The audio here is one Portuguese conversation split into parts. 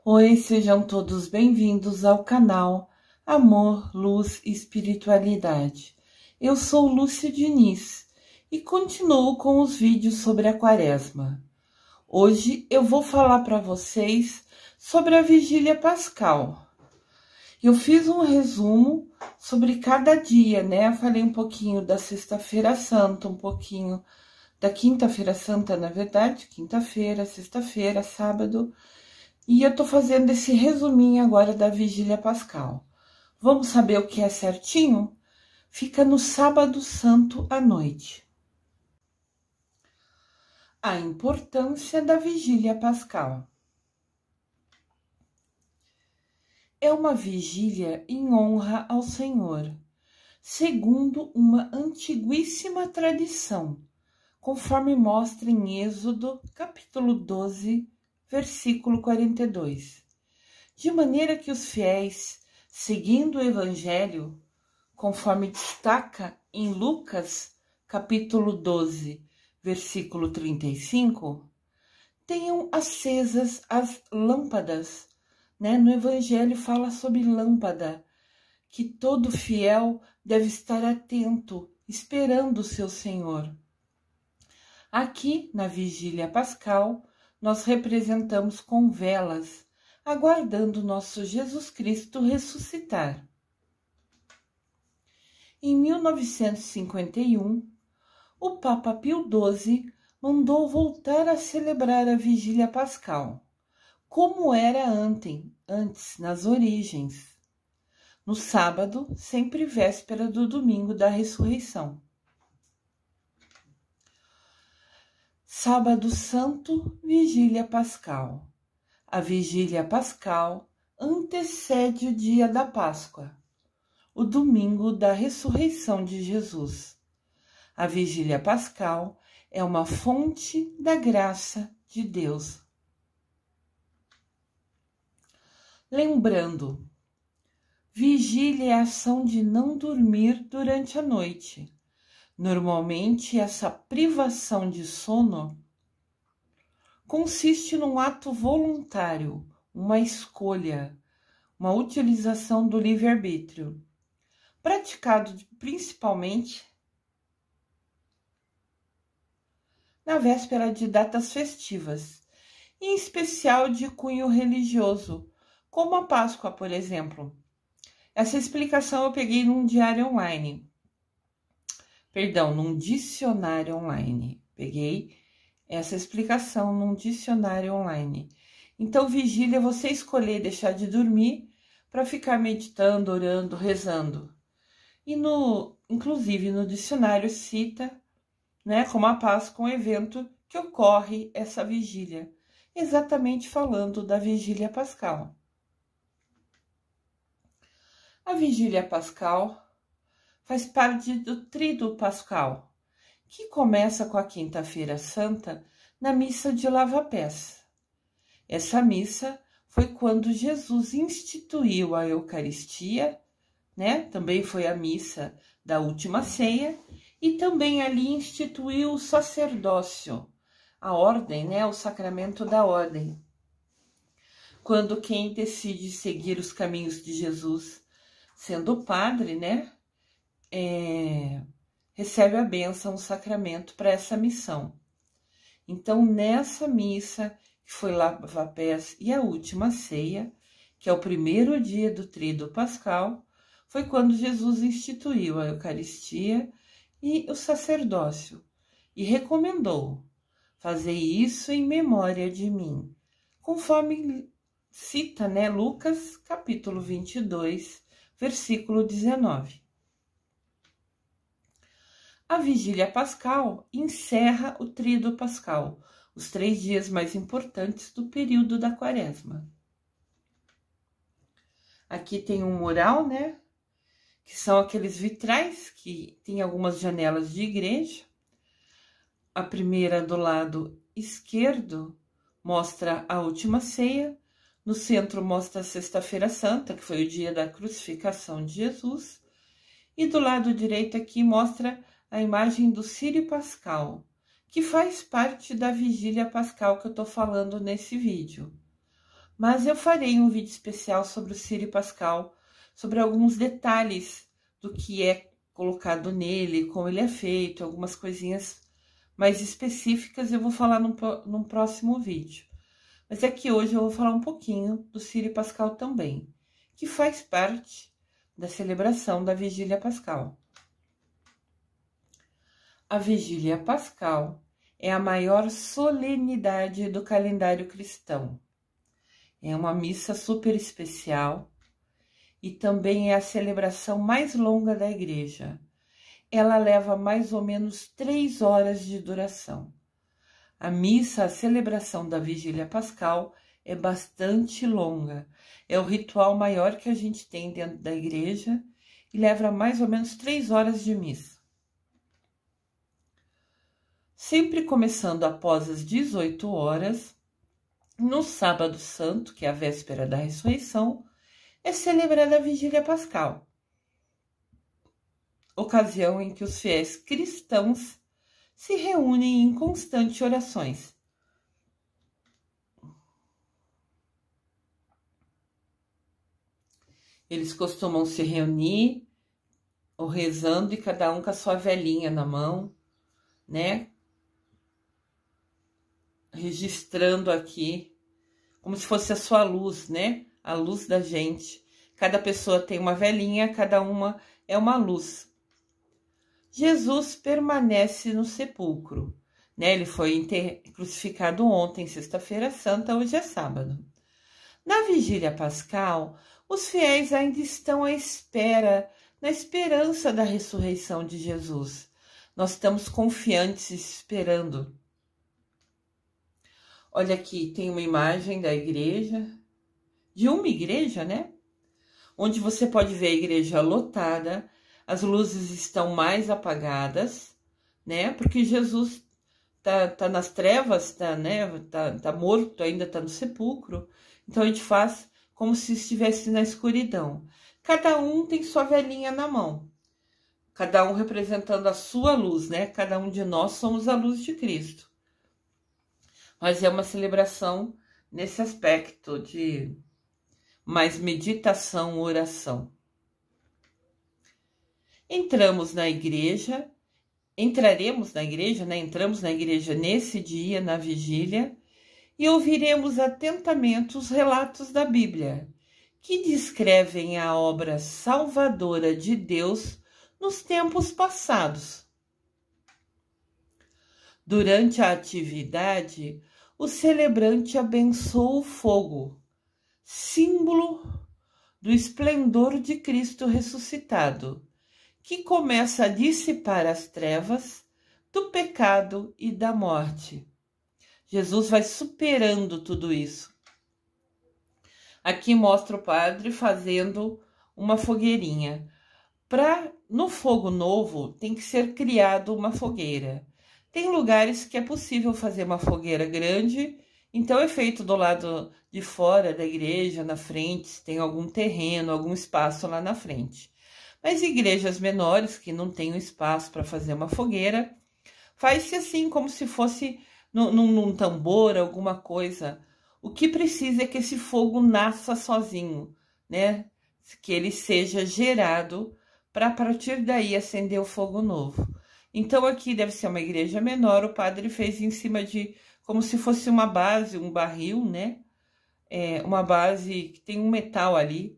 Oi, sejam todos bem-vindos ao canal Amor, Luz e Espiritualidade. Eu sou Lúcia Diniz e continuo com os vídeos sobre a Quaresma. Hoje eu vou falar para vocês sobre a Vigília Pascal. Eu fiz um resumo sobre cada dia, né? Eu falei um pouquinho da Sexta-feira Santa, um pouquinho da Quinta-feira Santa, na verdade, quinta-feira, sexta-feira, sábado. E eu tô fazendo esse resuminho agora da Vigília Pascal. Vamos saber o que é certinho? Fica no Sábado Santo à noite. A importância da Vigília Pascal. É uma vigília em honra ao Senhor, segundo uma antiguíssima tradição, conforme mostra em Êxodo, capítulo 12, versículo 42. De maneira que os fiéis, seguindo o Evangelho, conforme destaca em Lucas, capítulo 12, versículo 35, tenham acesas as lâmpadas, né? No Evangelho fala sobre lâmpada, que todo fiel deve estar atento, esperando o seu Senhor. Aqui, na Vigília Pascal, nós representamos com velas, aguardando nosso Jesus Cristo ressuscitar. Em 1951, o Papa Pio XII mandou voltar a celebrar a Vigília Pascal, como era antes, nas origens, no sábado, sempre véspera do domingo da ressurreição. Sábado Santo, Vigília Pascal. A Vigília Pascal antecede o dia da Páscoa, o domingo da ressurreição de Jesus. A Vigília Pascal é uma fonte da graça de Deus. Lembrando, vigília é a ação de não dormir durante a noite. Normalmente, essa privação de sono consiste num ato voluntário, uma escolha, uma utilização do livre-arbítrio, praticado principalmente na véspera de datas festivas, em especial de cunho religioso, como a Páscoa, por exemplo. Essa explicação eu peguei num dicionário online. Peguei essa explicação num dicionário online. Então, vigília é você escolher deixar de dormir para ficar meditando, orando, rezando. E inclusive no dicionário cita, né, como a Páscoa, um evento que ocorre essa vigília, exatamente falando da Vigília Pascal. A Vigília Pascal faz parte do Tríduo Pascal, que começa com a Quinta-feira Santa na missa de lava-pés. Essa missa foi quando Jesus instituiu a Eucaristia, né? Também foi a missa da última ceia e também ali instituiu o sacerdócio, a ordem, né? O sacramento da ordem. Quando quem decide seguir os caminhos de Jesus, sendo padre, né? Recebe a bênção, o sacramento para essa missão. Então, nessa missa, que foi lava-pés e a última ceia, que é o primeiro dia do Tríduo Pascal, foi quando Jesus instituiu a Eucaristia e o sacerdócio, e recomendou: fazer isso em memória de mim, conforme cita, né, Lucas, capítulo 22, versículo 19. A Vigília Pascal encerra o Tríduo Pascal, os 3 dias mais importantes do período da Quaresma. Aqui tem um mural, né? Que são aqueles vitrais que tem algumas janelas de igreja. A primeira do lado esquerdo mostra a última ceia. No centro mostra a Sexta-feira Santa, que foi o dia da crucificação de Jesus. E do lado direito aqui mostra a imagem do Círio Pascal, que faz parte da Vigília Pascal que eu tô falando nesse vídeo. Mas eu farei um vídeo especial sobre o Círio Pascal, sobre alguns detalhes do que é colocado nele, como ele é feito, algumas coisinhas mais específicas eu vou falar num próximo vídeo. Mas aqui hoje eu vou falar um pouquinho do Círio Pascal também, que faz parte da celebração da Vigília Pascal. A Vigília Pascal é a maior solenidade do calendário cristão. É uma missa super especial e também é a celebração mais longa da igreja. Ela leva mais ou menos 3 horas de duração. A missa, a celebração da Vigília Pascal é bastante longa. É o ritual maior que a gente tem dentro da igreja e leva mais ou menos 3 horas de missa. Sempre começando após as 18 horas, no Sábado Santo, que é a véspera da ressurreição, é celebrada a Vigília Pascal, ocasião em que os fiéis cristãos se reúnem em constantes orações. Eles costumam se reunir, ou rezando, e cada um com a sua velinha na mão, né? Registrando aqui, como se fosse a sua luz, né? A luz da gente. Cada pessoa tem uma velinha, cada uma é uma luz. Jesus permanece no sepulcro, né? Ele foi crucificado ontem, sexta-feira santa, hoje é sábado. Na Vigília Pascal, os fiéis ainda estão à espera, na esperança da ressurreição de Jesus. Nós estamos confiantes esperando. Olha aqui, tem uma imagem da igreja, de uma igreja, né? Onde você pode ver a igreja lotada, as luzes estão mais apagadas, né? Porque Jesus tá nas trevas, tá morto, ainda tá no sepulcro. Então a gente faz como se estivesse na escuridão. Cada um tem sua velinha na mão. Cada um representando a sua luz, né? Cada um de nós somos a luz de Cristo. Mas é uma celebração nesse aspecto de mais meditação, oração. Entramos na igreja, né? Entramos na igreja nesse dia, na vigília, e ouviremos atentamente os relatos da Bíblia, que descrevem a obra salvadora de Deus nos tempos passados. Durante a atividade, o celebrante abençoa o fogo, símbolo do esplendor de Cristo ressuscitado, que começa a dissipar as trevas do pecado e da morte. Jesus vai superando tudo isso. Aqui mostra o padre fazendo uma fogueirinha. No fogo novo tem que ser criado uma fogueira. Tem lugares que é possível fazer uma fogueira grande, então é feito do lado de fora da igreja, na frente, se tem algum terreno, algum espaço lá na frente. Mas igrejas menores, que não tem espaço para fazer uma fogueira, faz-se assim, como se fosse num tambor, alguma coisa. O que precisa é que esse fogo nasça sozinho, né? Que ele seja gerado para a partir daí acender o fogo novo. Então aqui deve ser uma igreja menor, o padre fez em cima de, como se fosse uma base, um barril, né? Uma base que tem um metal ali,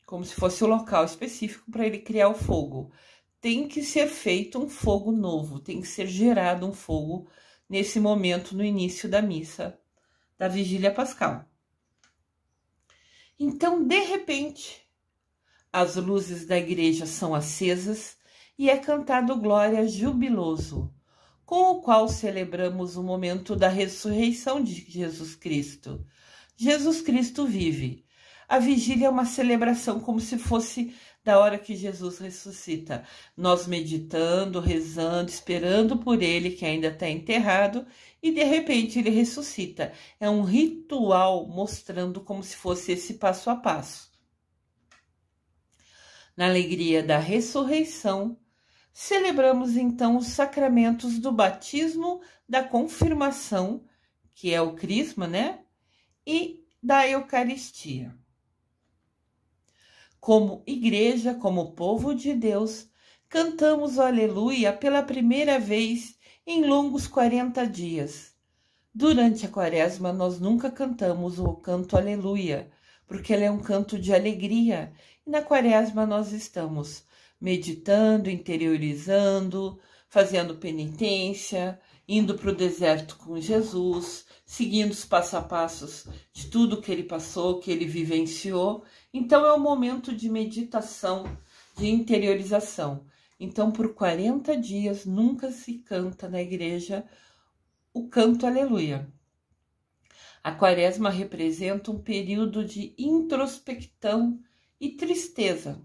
como se fosse o local específico para ele criar o fogo. Tem que ser feito um fogo novo, tem que ser gerado um fogo nesse momento, no início da missa, da Vigília Pascal. Então, de repente, as luzes da igreja são acesas e é cantado glória jubiloso, com o qual celebramos o momento da ressurreição de Jesus Cristo. Jesus Cristo vive. A vigília é uma celebração como se fosse da hora que Jesus ressuscita. Nós meditando, rezando, esperando por ele que ainda está enterrado e de repente ele ressuscita. É um ritual mostrando como se fosse esse passo a passo. Na alegria da ressurreição, celebramos então os sacramentos do batismo, da confirmação, que é o crisma, né? E da Eucaristia. Como igreja, como povo de Deus, cantamos o Aleluia pela primeira vez em longos 40 dias. Durante a Quaresma, nós nunca cantamos o canto Aleluia, porque ele é um canto de alegria. E na Quaresma nós estamos meditando, interiorizando, fazendo penitência, indo para o deserto com Jesus, seguindo os passo a passos de tudo que ele passou, que ele vivenciou. Então é um momento de meditação, de interiorização. Então por 40 dias nunca se canta na igreja o canto Aleluia. A Quaresma representa um período de introspecção e tristeza.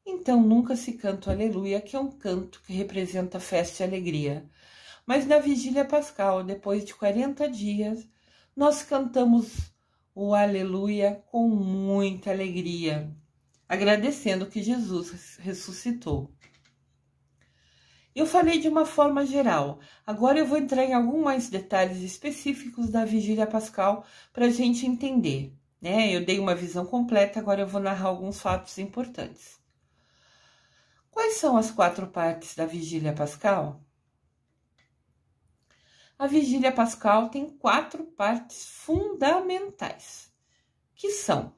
Então nunca se canta o Aleluia, que é um canto que representa festa e alegria. Mas na Vigília Pascal, depois de 40 dias, nós cantamos o Aleluia com muita alegria, agradecendo que Jesus ressuscitou. Eu falei de uma forma geral, agora eu vou entrar em alguns mais detalhes específicos da Vigília Pascal para a gente entender, né? Eu dei uma visão completa, agora eu vou narrar alguns fatos importantes. Quais são as 4 partes da Vigília Pascal? A Vigília Pascal tem 4 partes fundamentais, que são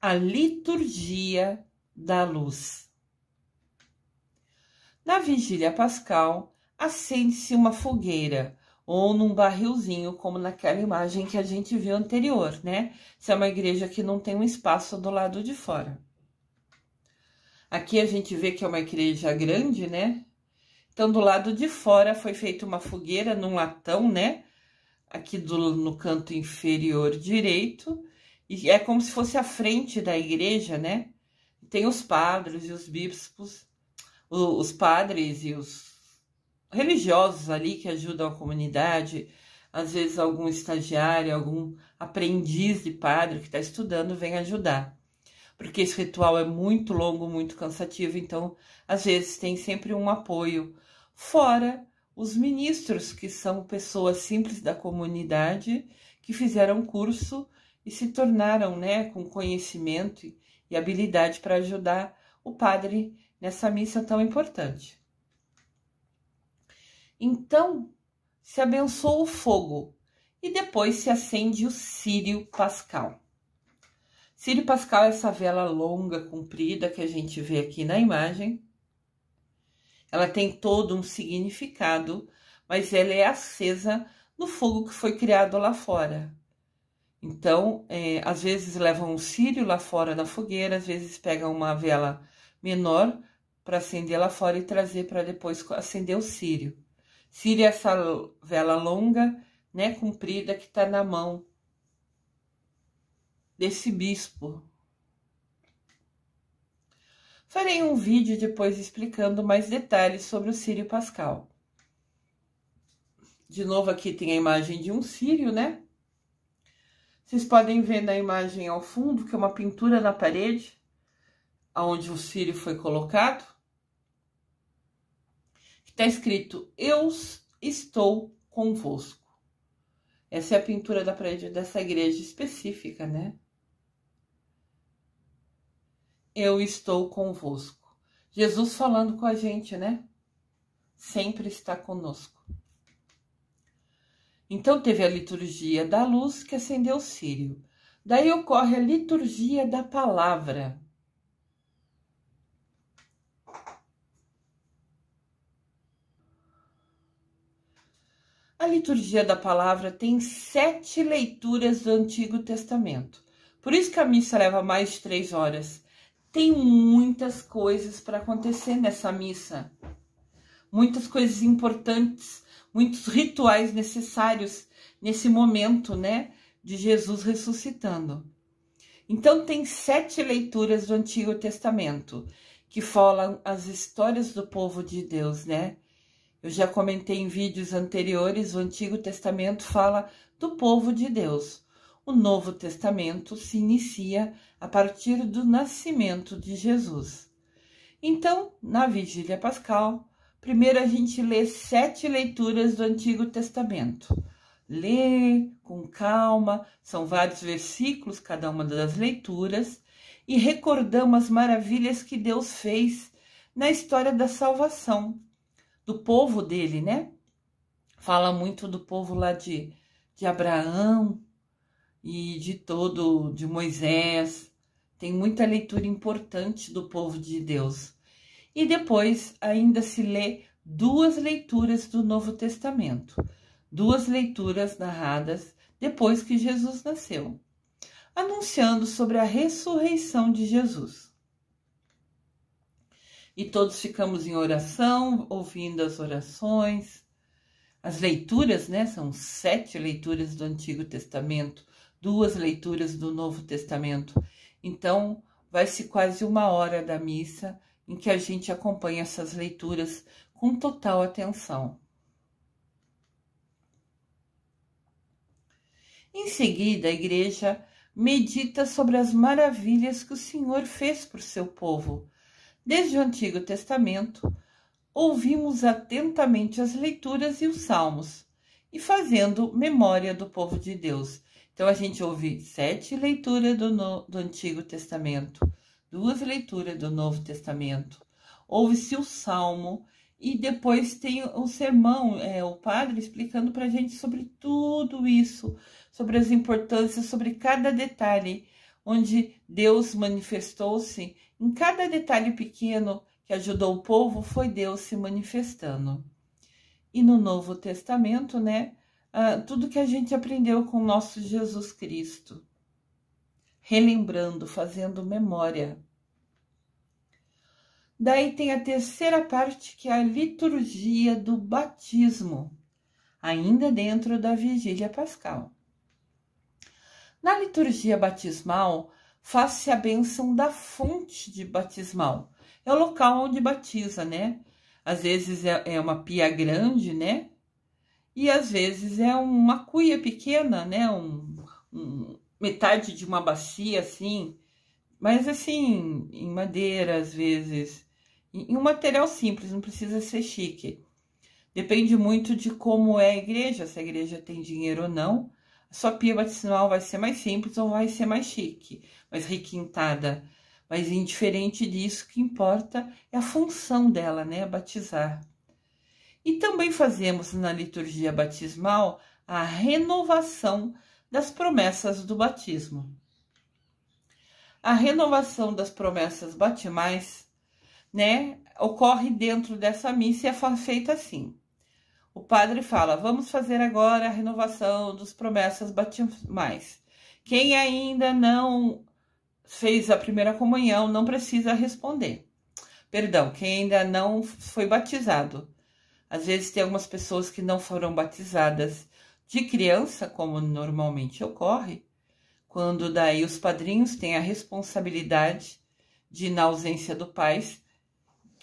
a liturgia da luz. Na Vigília Pascal, acende-se uma fogueira ou num barrilzinho, como naquela imagem que a gente viu anterior, né? Se é uma igreja que não tem um espaço do lado de fora. Aqui a gente vê que é uma igreja grande, né? Então, do lado de fora foi feita uma fogueira num latão, né? Aqui no canto inferior direito. E é como se fosse a frente da igreja, né? Tem os padres e os bispos, os padres e os religiosos ali que ajudam a comunidade. Às vezes algum estagiário, algum aprendiz de padre que está estudando vem ajudar. Porque esse ritual é muito longo, muito cansativo, então às vezes tem sempre um apoio. Fora os ministros, que são pessoas simples da comunidade, que fizeram curso e se tornaram, né, com conhecimento e habilidade para ajudar o padre nessa missa tão importante. Então, se abençoa o fogo e depois se acende o círio pascal. Círio pascal é essa vela longa, comprida, que a gente vê aqui na imagem. Ela tem todo um significado, mas ela é acesa no fogo que foi criado lá fora. Então, às vezes levam um círio lá fora na fogueira, às vezes pegam uma vela menor para acender lá fora e trazer para depois acender o círio. Círio é essa vela longa, né, comprida, que está na mão desse bispo. Farei um vídeo depois explicando mais detalhes sobre o círio pascal. De novo, aqui tem a imagem de um círio, né? Vocês podem ver na imagem ao fundo que é uma pintura na parede, onde o círio foi colocado. Está escrito: Eu estou convosco. Essa é a pintura da parede dessa igreja específica, né? Eu estou convosco. Jesus falando com a gente, né? Sempre está conosco. Então teve a liturgia da luz, que acendeu o círio. Daí ocorre a liturgia da palavra. A liturgia da palavra tem 7 leituras do Antigo Testamento. Por isso que a missa leva mais de 3 horas. Tem muitas coisas para acontecer nessa missa. Muitas coisas importantes, muitos rituais necessários nesse momento, né, de Jesus ressuscitando. Então tem 7 leituras do Antigo Testamento, que falam as histórias do povo de Deus, né? Eu já comentei em vídeos anteriores, o Antigo Testamento fala do povo de Deus. O Novo Testamento se inicia a partir do nascimento de Jesus. Então, na Vigília Pascal, primeiro a gente lê 7 leituras do Antigo Testamento. lê com calma, são vários versículos, cada uma das leituras, e recordamos as maravilhas que Deus fez na história da salvação, do povo dele, né? Fala muito do povo lá de Abraão e de Moisés. Tem muita leitura importante do povo de Deus. E depois ainda se lê 2 leituras do Novo Testamento, 2 leituras narradas depois que Jesus nasceu, anunciando sobre a ressurreição de Jesus. E todos ficamos em oração, ouvindo as orações. As leituras, né? São 7 leituras do Antigo Testamento, 2 leituras do Novo Testamento. Então, vai-se quase 1 hora da missa em que a gente acompanha essas leituras com total atenção. Em seguida, a igreja medita sobre as maravilhas que o Senhor fez por seu povo. Desde o Antigo Testamento, ouvimos atentamente as leituras e os salmos, e fazendo memória do povo de Deus. Então, a gente ouve 7 leituras do Antigo Testamento, 2 leituras do Novo Testamento, ouve-se o salmo, e depois tem o sermão, o padre explicando para a gente sobre tudo isso, sobre as importâncias, sobre cada detalhe, onde Deus manifestou-se, em cada detalhe pequeno que ajudou o povo, foi Deus se manifestando. E no Novo Testamento, né, tudo que a gente aprendeu com o nosso Jesus Cristo, relembrando, fazendo memória. Daí tem a terceira parte, que é a liturgia do batismo, ainda dentro da vigília pascal. Na liturgia batismal, faz-se a bênção da fonte de batismal. É o local onde batiza, né? Às vezes é uma pia grande, né? E às vezes é uma cuia pequena, né? Metade de uma bacia, assim. Mas assim, em madeira, às vezes. Em um material simples, não precisa ser chique. Depende muito de como é a igreja, se a igreja tem dinheiro ou não. A sua pia batismal vai ser mais simples ou vai ser mais chique, mais requintada. Mas indiferente disso, o que importa é a função dela, né? Batizar. E também fazemos na liturgia batismal a renovação das promessas do batismo. A renovação das promessas batismais, né, ocorre dentro dessa missa e é feita assim. O padre fala, vamos fazer agora a renovação das promessas batismais. Quem ainda não fez a primeira comunhão não precisa responder. Perdão, quem ainda não foi batizado. Às vezes tem algumas pessoas que não foram batizadas de criança, como normalmente ocorre, quando daí os padrinhos têm a responsabilidade de, na ausência do pai,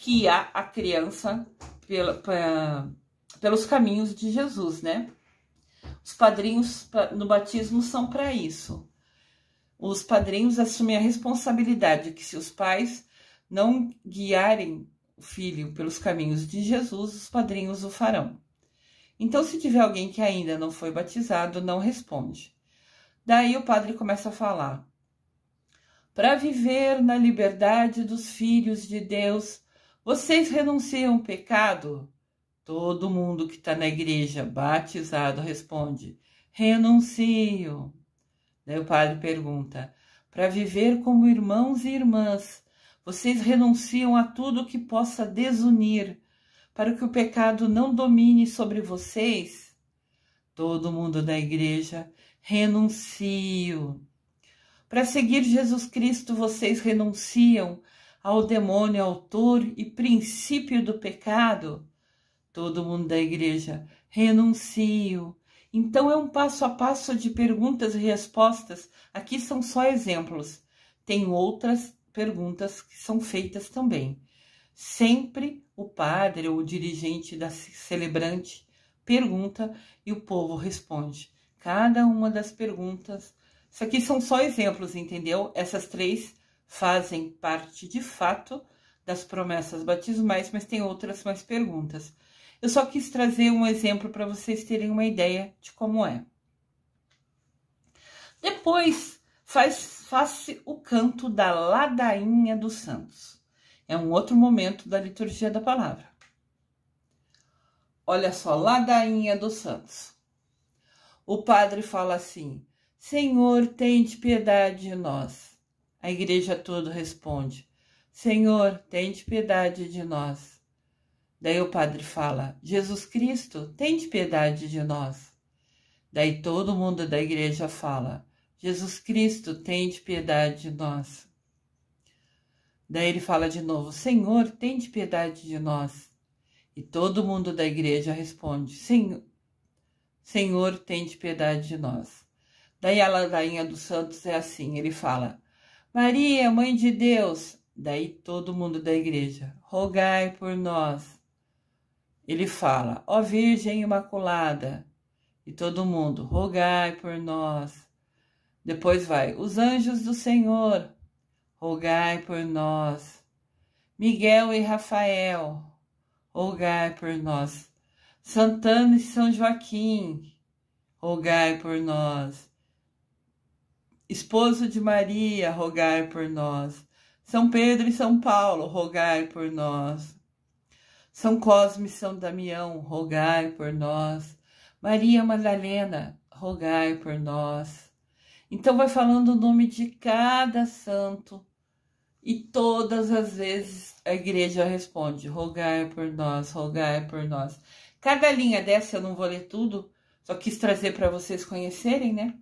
guiar a criança pelos caminhos de Jesus, né? Os padrinhos no batismo são para isso. Os padrinhos assumem a responsabilidade que, se os pais não guiarem o filho pelos caminhos de Jesus, os padrinhos o farão. Então, se tiver alguém que ainda não foi batizado, não responde. Daí o padre começa a falar. Para viver na liberdade dos filhos de Deus, vocês renunciam ao pecado? Todo mundo que está na igreja batizado responde, renuncio. Daí o padre pergunta, para viver como irmãos e irmãs, vocês renunciam a tudo que possa desunir, para que o pecado não domine sobre vocês? Todo mundo da igreja, renuncio. Para seguir Jesus Cristo, vocês renunciam ao demônio, autor e princípio do pecado? Todo mundo da igreja, renuncio. Então é um passo a passo de perguntas e respostas. Aqui são só exemplos. Tem outras perguntas que são feitas também. Sempre o padre ou o dirigente da celebrante pergunta e o povo responde. Cada uma das perguntas. Isso aqui são só exemplos, entendeu? Essas 3 fazem parte de fato das promessas batismais, mas tem outras mais perguntas. Eu só quis trazer um exemplo para vocês terem uma ideia de como é. Depois, faz-se o canto da ladainha dos santos. É um outro momento da liturgia da palavra. Olha só, ladainha dos santos. O padre fala assim: Senhor, tende piedade de nós. A igreja toda responde: Senhor, tende piedade de nós. Daí o padre fala: Jesus Cristo, tende piedade de nós. Daí todo mundo da igreja fala: Jesus Cristo, tende piedade de nós. Daí ele fala de novo: Senhor, tende piedade de nós. E todo mundo da igreja responde: Senhor, tende piedade de nós. Daí a ladainha dos santos é assim, ele fala: Maria, Mãe de Deus. Daí todo mundo da igreja: rogai por nós. Ele fala: ó Virgem Imaculada. E todo mundo: rogai por nós. Depois vai: os anjos do Senhor, rogai por nós. Miguel e Rafael, rogai por nós. Santana e São Joaquim, rogai por nós. Esposo de Maria, rogai por nós. São Pedro e São Paulo, rogai por nós. São Cosme e São Damião, rogai por nós. Maria Madalena, rogai por nós. Então vai falando o nome de cada santo e todas as vezes a igreja responde: rogai por nós, rogai por nós. Cada linha dessa, eu não vou ler tudo, só quis trazer para vocês conhecerem, né?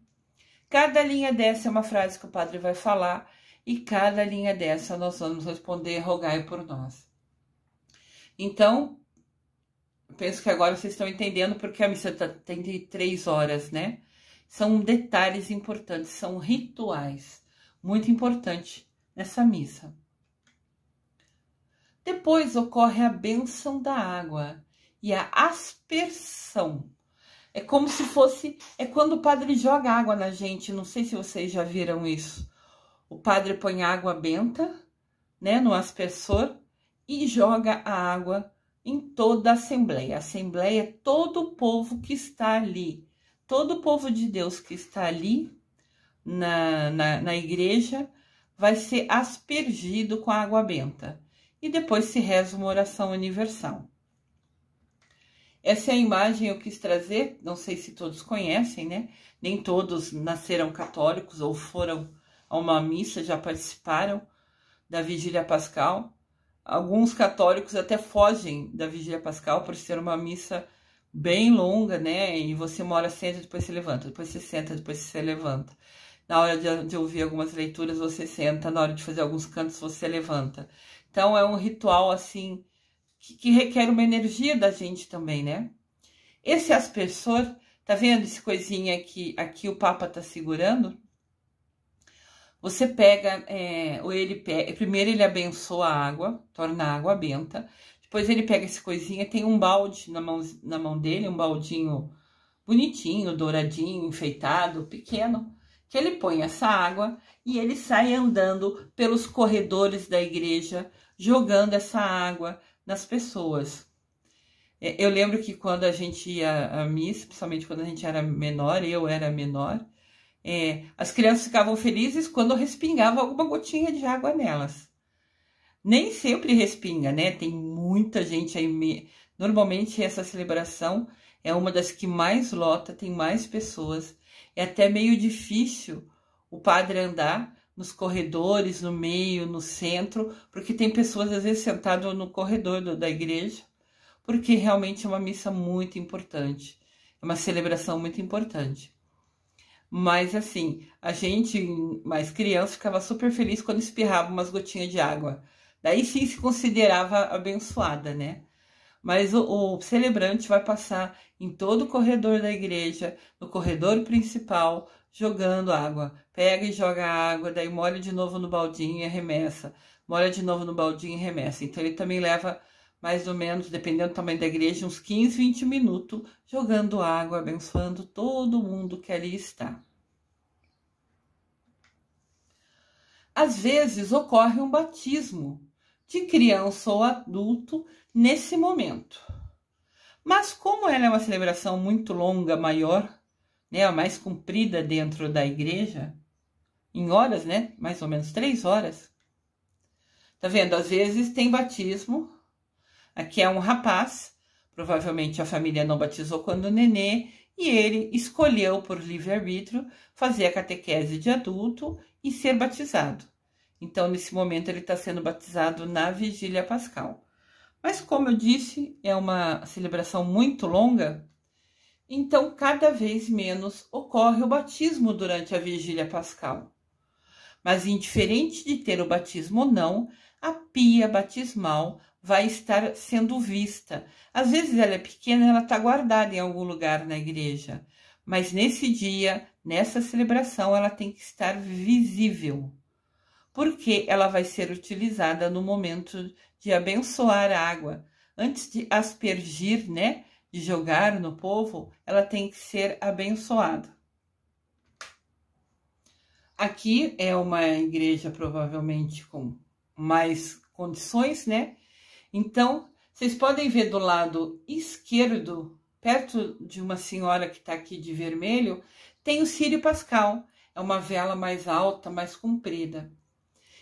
Cada linha dessa é uma frase que o padre vai falar e cada linha dessa nós vamos responder: rogai por nós. Então, eu penso que agora vocês estão entendendo porque a missa tem de 3 horas, né? São detalhes importantes, são rituais muito importantes nessa missa. Depois ocorre a bênção da água e a aspersão. É como se fosse, é quando o padre joga água na gente, não sei se vocês já viram isso. O padre põe água benta, né, no aspersor e joga a água em toda a assembleia. A assembleia é todo o povo que está ali, todo o povo de Deus que está ali na igreja vai ser aspergido com a água benta. E depois se reza uma oração universal. Essa é a imagem que eu quis trazer, não sei se todos conhecem, né? Nem todos nasceram católicos ou foram a uma missa, já participaram da Vigília Pascal. Alguns católicos até fogem da Vigília Pascal por ser uma missa bem longa, né? E você uma hora senta, depois se levanta, depois você senta, depois você levanta. Na hora de ouvir algumas leituras, você senta, na hora de fazer alguns cantos, você levanta. Então, é um ritual, assim, que requer uma energia da gente também, né? Esse aspersor, tá vendo esse coisinha aqui o Papa tá segurando? Você pega, primeiro ele abençoa a água, torna a água benta. Depois ele pega esse coisinha, tem um balde na mão dele, um baldinho bonitinho, douradinho, enfeitado, pequeno, que ele põe essa água e ele sai andando pelos corredores da igreja, jogando essa água nas pessoas. Eu lembro que quando a gente ia à missa, principalmente quando a gente era menor, eu era menor, as crianças ficavam felizes quando respingava alguma gotinha de água nelas. Nem sempre respinga, né? Tem muita gente aí. Normalmente essa celebração é uma das que mais lota, tem mais pessoas. É até meio difícil o padre andar nos corredores, no meio, no centro, porque tem pessoas às vezes sentadas no corredor da igreja, porque realmente é uma missa muito importante, é uma celebração muito importante. Mas assim, a gente, mais criança, ficava super feliz quando espirrava umas gotinhas de água. Daí sim se considerava abençoada, né? Mas o celebrante vai passar em todo o corredor da igreja, no corredor principal, jogando água. Pega e joga água, daí molha de novo no baldinho e arremessa. Molha de novo no baldinho e arremessa. Então ele também leva mais ou menos, dependendo do tamanho da igreja, uns 15, 20 minutos jogando água, abençoando todo mundo que ali está. Às vezes ocorre um batismo de criança ou adulto nesse momento. Mas como ela é uma celebração muito longa, maior, né, a mais comprida dentro da igreja, em horas, né, mais ou menos 3 horas. Tá vendo? Às vezes tem batismo. Aqui é um rapaz, provavelmente a família não batizou quando nenê, e ele escolheu por livre-arbítrio fazer a catequese de adulto e ser batizado. Então, nesse momento, ele está sendo batizado na Vigília Pascal. Mas, como eu disse, é uma celebração muito longa, então cada vez menos ocorre o batismo durante a Vigília Pascal. Mas, indiferente de ter o batismo ou não, a pia batismal vai estar sendo vista. Às vezes ela é pequena, ela está guardada em algum lugar na igreja. Mas nesse dia, nessa celebração, ela tem que estar visível. Porque ela vai ser utilizada no momento de abençoar a água. Antes de aspergir, né, de jogar no povo, ela tem que ser abençoada. Aqui é uma igreja provavelmente com mais condições, né? Então, vocês podem ver do lado esquerdo, perto de uma senhora que está aqui de vermelho, tem o Círio Pascal. É uma vela mais alta, mais comprida.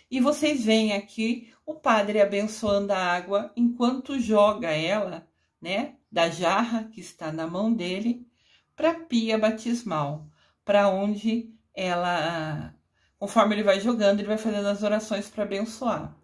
E vocês veem aqui o padre abençoando a água enquanto joga ela, né, da jarra que está na mão dele, para a pia batismal, para onde ela, conforme ele vai jogando, ele vai fazendo as orações para abençoar.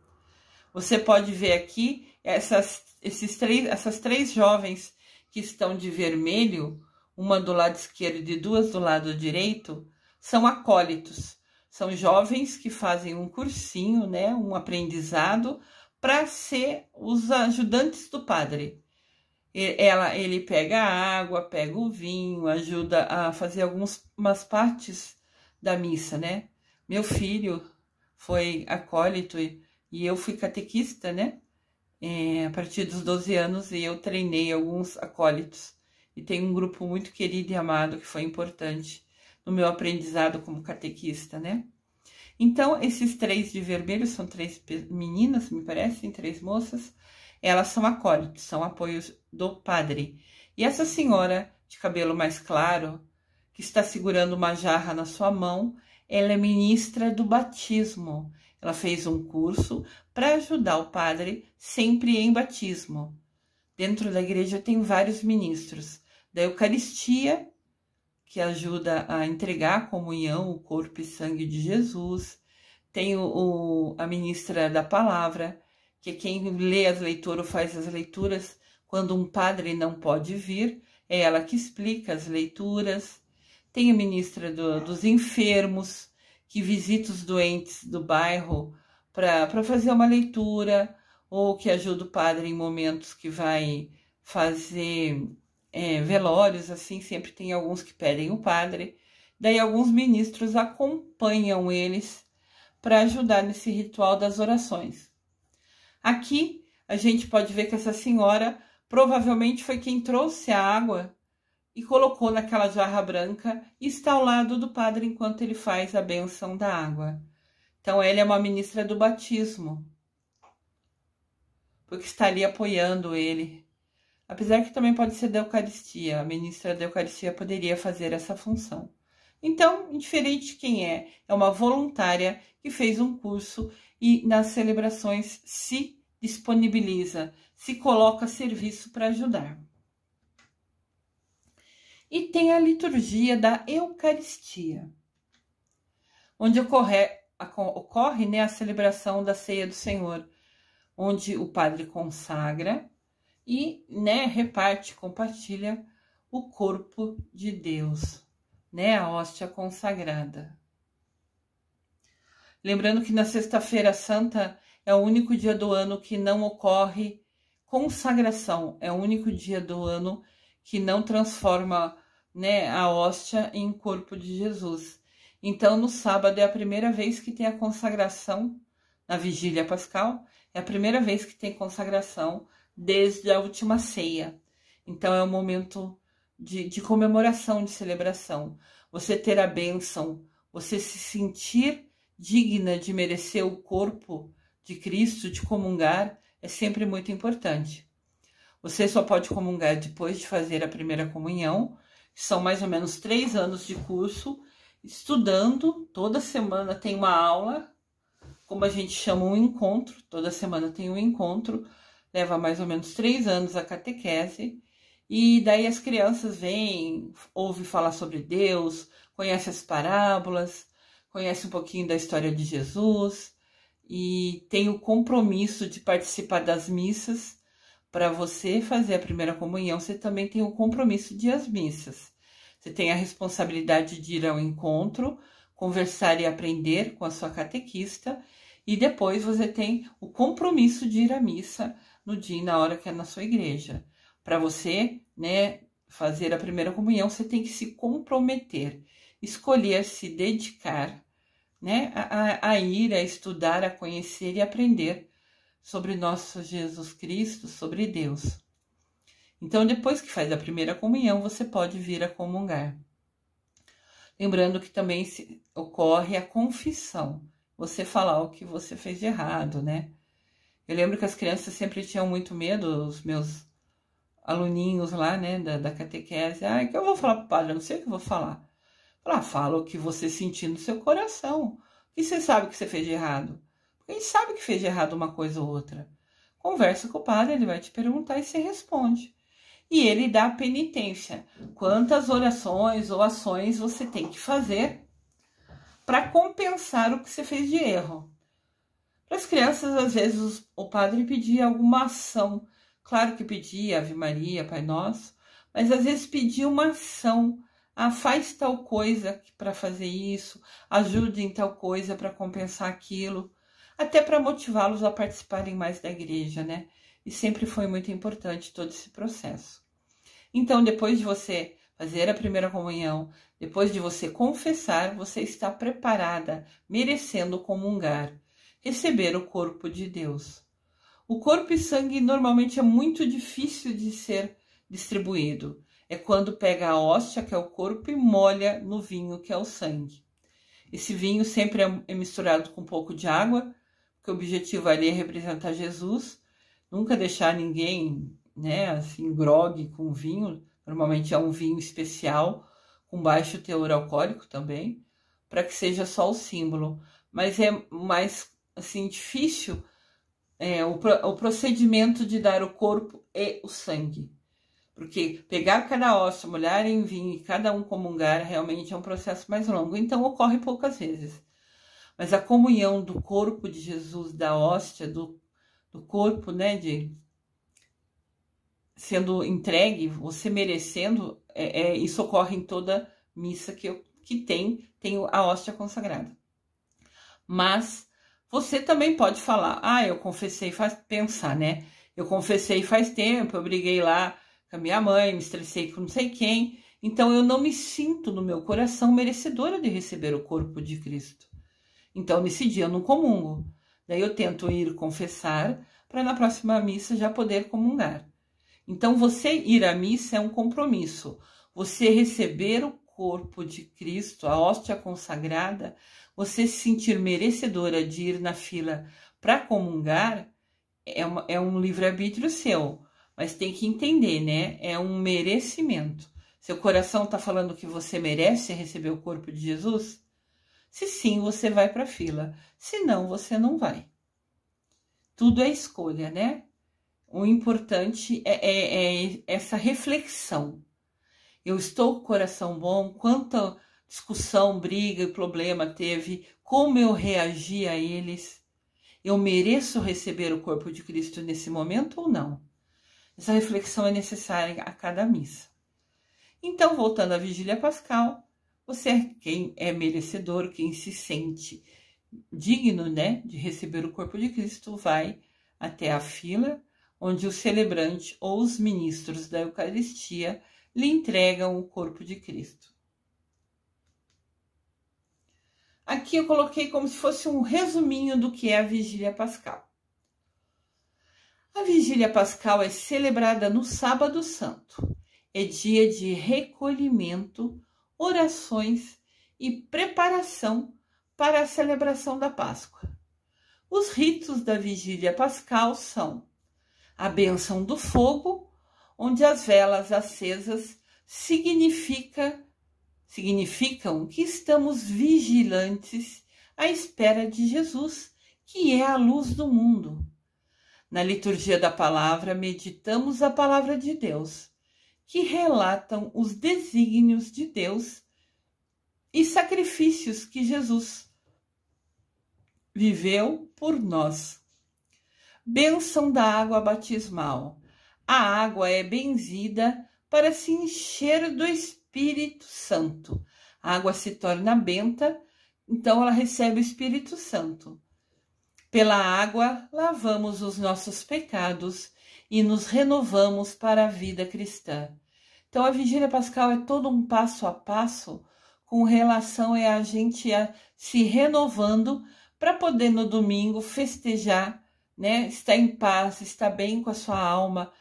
Você pode ver aqui essas três jovens que estão de vermelho, uma do lado esquerdo e duas do lado direito, são acólitos. São jovens que fazem um cursinho, né, um aprendizado para ser os ajudantes do padre. Ele pega a água, pega o vinho, ajuda a fazer algumas partes da missa, né? Meu filho foi acólito e eu fui catequista, né? A partir dos 12 anos, e eu treinei alguns acólitos. E tem um grupo muito querido e amado que foi importante no meu aprendizado como catequista, né? Então, esses três de vermelho são 3 meninas, me parecem, 3 moças. Elas são acólitos, são apoios do padre. E essa senhora de cabelo mais claro, que está segurando uma jarra na sua mão, ela é ministra do batismo. Ela fez um curso para ajudar o padre sempre em batismo. Dentro da igreja tem vários ministros. Da Eucaristia, que ajuda a entregar a comunhão, o corpo e sangue de Jesus. Tem a ministra da palavra, que é quem lê as leituras ou faz as leituras quando um padre não pode vir. É ela que explica as leituras. Tem a ministra dos enfermos, que visita os doentes do bairro para fazer uma leitura, ou que ajuda o padre em momentos que vai fazer velórios, assim, sempre tem alguns que pedem o padre. Daí alguns ministros acompanham eles para ajudar nesse ritual das orações. Aqui a gente pode ver que essa senhora provavelmente foi quem trouxe a água e colocou naquela jarra branca e está ao lado do padre enquanto ele faz a bênção da água. Então, ela é uma ministra do batismo, porque está ali apoiando ele. Apesar que também pode ser da Eucaristia, a ministra da Eucaristia poderia fazer essa função. Então, indiferente de quem é uma voluntária que fez um curso e nas celebrações se disponibiliza, se coloca a serviço para ajudar. E tem a liturgia da Eucaristia, onde ocorre, né, a celebração da Ceia do Senhor, onde o padre consagra e, né, reparte, compartilha o corpo de Deus, né, a hóstia consagrada. Lembrando que na Sexta-feira Santa é o único dia do ano que não ocorre consagração, é o único dia do ano que não transforma, né, a hóstia em corpo de Jesus. Então, no sábado é a primeira vez que tem a consagração, na Vigília Pascal, é a primeira vez que tem consagração desde a última ceia. Então, é um momento de comemoração, de celebração. Você ter a bênção, você se sentir digna de merecer o corpo de Cristo, de comungar, é sempre muito importante. Você só pode comungar depois de fazer a primeira comunhão, que são mais ou menos 3 anos de curso, estudando. Toda semana tem uma aula, como a gente chama um encontro, toda semana tem um encontro, leva mais ou menos 3 anos a catequese, e daí as crianças vêm, ouvem falar sobre Deus, conhecem as parábolas, conhecem um pouquinho da história de Jesus, e tem o compromisso de participar das missas. Para você fazer a primeira comunhão, você também tem o compromisso de ir às missas. Você tem a responsabilidade de ir ao encontro, conversar e aprender com a sua catequista, e depois você tem o compromisso de ir à missa no dia e na hora que é na sua igreja. Para você, né, fazer a primeira comunhão, você tem que se comprometer, escolher se dedicar, né, a ir, a estudar, a conhecer e aprender sobre nosso Jesus Cristo, sobre Deus. Então, depois que faz a primeira comunhão, você pode vir a comungar. Lembrando que também ocorre a confissão, você falar o que você fez de errado, né? Eu lembro que as crianças sempre tinham muito medo, os meus aluninhos lá, né, da catequese. Ah, que eu vou falar pro padre? Eu não sei o que eu vou falar. Fala o que você sentir no seu coração. O que você sabe que você fez de errado? Porque a gente sabe que fez de errado uma coisa ou outra. Conversa com o padre, ele vai te perguntar e você responde. E ele dá a penitência. Quantas orações ou ações você tem que fazer para compensar o que você fez de erro. Para as crianças, às vezes, o padre pedia alguma ação. Claro que pedia Ave Maria, Pai Nosso, mas às vezes pedia uma ação. Ah, faz tal coisa para fazer isso, ajude em tal coisa para compensar aquilo, até para motivá-los a participarem mais da igreja, né? E sempre foi muito importante todo esse processo. Então, depois de você fazer a primeira comunhão, depois de você confessar, você está preparada, merecendo comungar, receber o corpo de Deus. O corpo e sangue normalmente é muito difícil de ser distribuído. É quando pega a hóstia, que é o corpo, e molha no vinho, que é o sangue. Esse vinho sempre é misturado com um pouco de água, porque o objetivo ali é representar Jesus. Nunca deixar ninguém, né, assim, grogue com vinho. Normalmente é um vinho especial, com baixo teor alcoólico também, para que seja só o símbolo. Mas é mais, assim, difícil o procedimento de dar o corpo e o sangue. Porque pegar cada hóstia, molhar em vinho e cada um comungar realmente é um processo mais longo. Então, ocorre poucas vezes. Mas a comunhão do corpo de Jesus, da hóstia, do corpo, né, sendo entregue, você merecendo, isso ocorre em toda missa que tem a hóstia consagrada. Mas você também pode falar, eu confessei, pensar, né? Eu confessei faz tempo, eu briguei lá com a minha mãe, me estressei com não sei quem, então eu não me sinto no meu coração merecedora de receber o corpo de Cristo. Então, nesse dia eu não comungo. Daí eu tento ir confessar, para na próxima missa já poder comungar. Então, você ir à missa é um compromisso. Você receber o corpo de Cristo, a hóstia consagrada, você se sentir merecedora de ir na fila para comungar, é um livre-arbítrio seu. Mas tem que entender, né? É um merecimento. Seu coração está falando que você merece receber o corpo de Jesus? Se sim, você vai para a fila. Se não, você não vai. Tudo é escolha, né? O importante é essa reflexão. Eu estou com o coração bom? Quanta discussão, briga e problema teve? Como eu reagi a eles? Eu mereço receber o corpo de Cristo nesse momento ou não? Essa reflexão é necessária a cada missa. Então, voltando à Vigília Pascal, você é quem é merecedor, quem se sente digno, né, de receber o corpo de Cristo, vai até a fila, onde o celebrante ou os ministros da Eucaristia lhe entregam o corpo de Cristo. Aqui eu coloquei como se fosse um resuminho do que é a Vigília Pascal. A Vigília Pascal é celebrada no Sábado Santo. É dia de recolhimento, orações e preparação para a celebração da Páscoa. Os ritos da Vigília Pascal são a bênção do fogo, onde as velas acesas significam que estamos vigilantes à espera de Jesus, que é a luz do mundo. Na liturgia da palavra, meditamos a palavra de Deus, que relatam os desígnios de Deus e sacrifícios que Jesus viveu por nós. Bênção da água batismal. A água é benzida para se encher do Espírito Santo. A água se torna benta, então ela recebe o Espírito Santo. Pela água, lavamos os nossos pecados e nos renovamos para a vida cristã. Então, a Vigília Pascal é todo um passo a passo com relação a gente se renovando para poder no domingo festejar, né? Estar em paz, estar bem com a sua alma,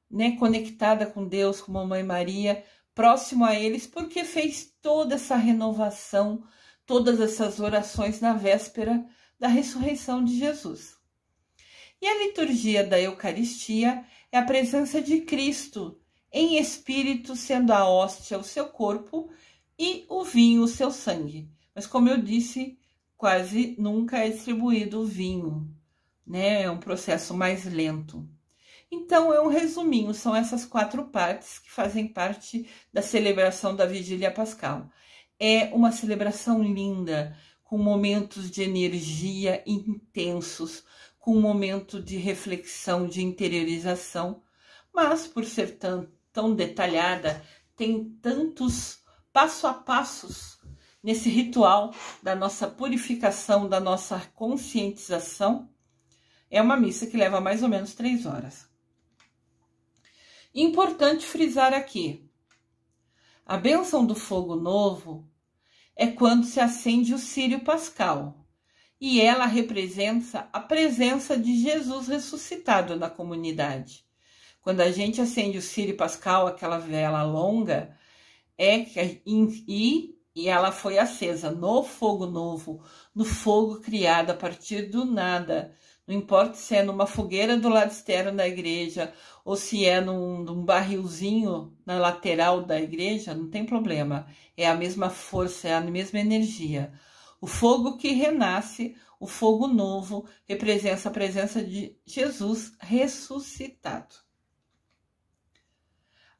né? Conectada com Deus, com Mamãe Maria, próximo a eles, porque fez toda essa renovação, todas essas orações na véspera da ressurreição de Jesus. E a liturgia da Eucaristia é a presença de Cristo em espírito, sendo a hóstia o seu corpo e o vinho o seu sangue. Mas como eu disse, quase nunca é distribuído o vinho, né? É um processo mais lento. Então, é um resuminho, são essas 4 partes que fazem parte da celebração da Vigília Pascal. É uma celebração linda, com momentos de energia intensos, com um momento de reflexão, de interiorização, mas por ser tão detalhada, tem tantos passo a passos nesse ritual da nossa purificação, da nossa conscientização. É uma missa que leva mais ou menos 3 horas. Importante frisar aqui, a bênção do fogo novo é quando se acende o círio pascal, e ela representa a presença de Jesus ressuscitado na comunidade. Quando a gente acende o círio pascal, aquela vela longa, e ela foi acesa no fogo novo, no fogo criado a partir do nada. Não importa se é numa fogueira do lado externo da igreja ou se é num barrilzinho na lateral da igreja, não tem problema. É a mesma força, é a mesma energia. O fogo que renasce, o fogo novo, representa a presença de Jesus ressuscitado.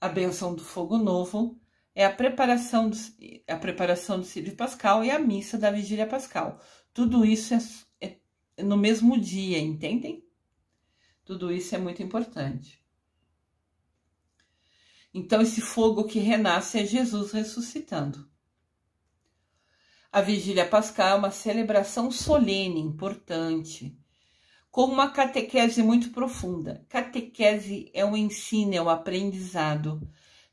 A bênção do fogo novo é a preparação do círio pascal e a missa da Vigília Pascal. Tudo isso é no mesmo dia, entendem? Tudo isso é muito importante. Então, esse fogo que renasce é Jesus ressuscitando. A Vigília Pascal é uma celebração solene, importante, com uma catequese muito profunda. Catequese é um ensino, é um aprendizado.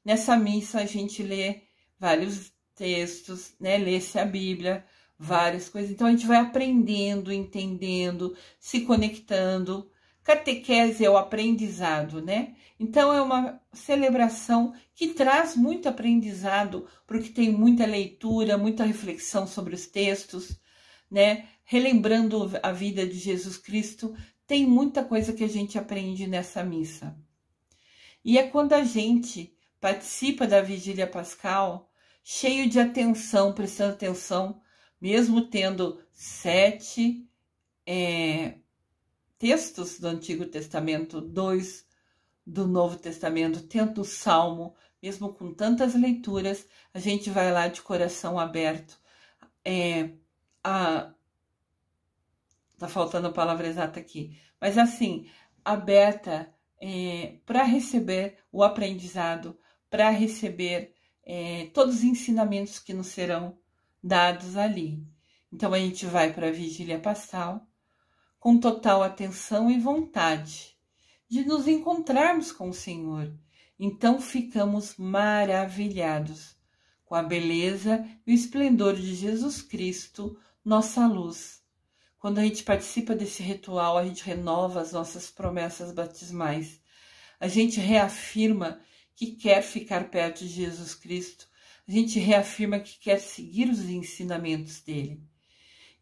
Nessa missa a gente lê vários textos, né? Lê-se a Bíblia, várias coisas. Então a gente vai aprendendo, entendendo, se conectando. Catequese é o aprendizado, né? Então é uma celebração que traz muito aprendizado, porque tem muita leitura, muita reflexão sobre os textos, né? Relembrando a vida de Jesus Cristo, tem muita coisa que a gente aprende nessa missa. E é quando a gente participa da Vigília Pascal, cheio de atenção, prestando atenção, mesmo tendo 7 textos do Antigo Testamento, 2 do Novo Testamento, tendo o Salmo, mesmo com tantas leituras, a gente vai lá de coração aberto. Tá faltando a palavra exata aqui, mas assim, aberta para receber o aprendizado, para receber todos os ensinamentos que nos serão dados ali. Então a gente vai para a Vigília Pascal com total atenção e vontade de nos encontrarmos com o Senhor. Então ficamos maravilhados com a beleza e o esplendor de Jesus Cristo, nossa luz. Quando a gente participa desse ritual, a gente renova as nossas promessas batismais. A gente reafirma que quer ficar perto de Jesus Cristo. A gente reafirma que quer seguir os ensinamentos dele.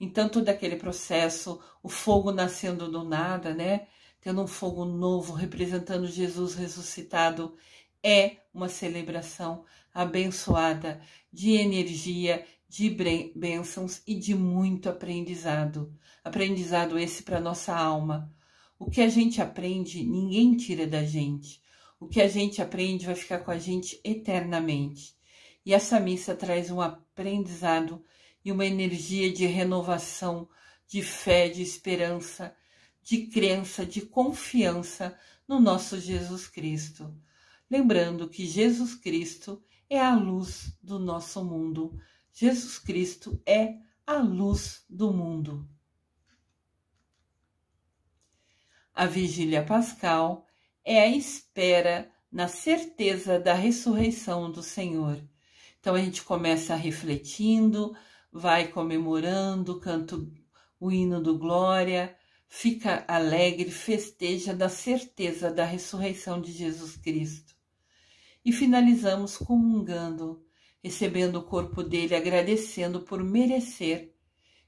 Então, todo aquele processo, o fogo nascendo do nada, né? tendo um fogo novo, representando Jesus ressuscitado. É uma celebração abençoada de energia, de bênçãos e de muito aprendizado. Aprendizado esse para nossa alma. O que a gente aprende, ninguém tira da gente. O que a gente aprende vai ficar com a gente eternamente. E essa missa traz um aprendizado e uma energia de renovação, de fé, de esperança, de crença, de confiança no nosso Jesus Cristo. Lembrando que Jesus Cristo é a luz do nosso mundo. Jesus Cristo é a luz do mundo. A Vigília Pascal é a espera na certeza da ressurreição do Senhor. Então a gente começa refletindo, vai comemorando, canta o hino do Glória, fica alegre, festeja da certeza da ressurreição de Jesus Cristo. E finalizamos comungando, recebendo o corpo dele, agradecendo por merecer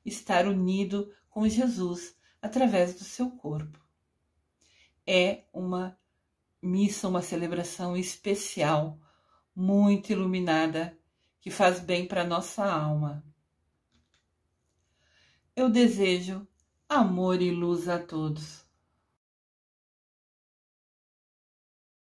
estar unido com Jesus através do seu corpo. É uma missa, uma celebração especial, muito iluminada, que faz bem para nossa alma. Eu desejo amor e luz a todos.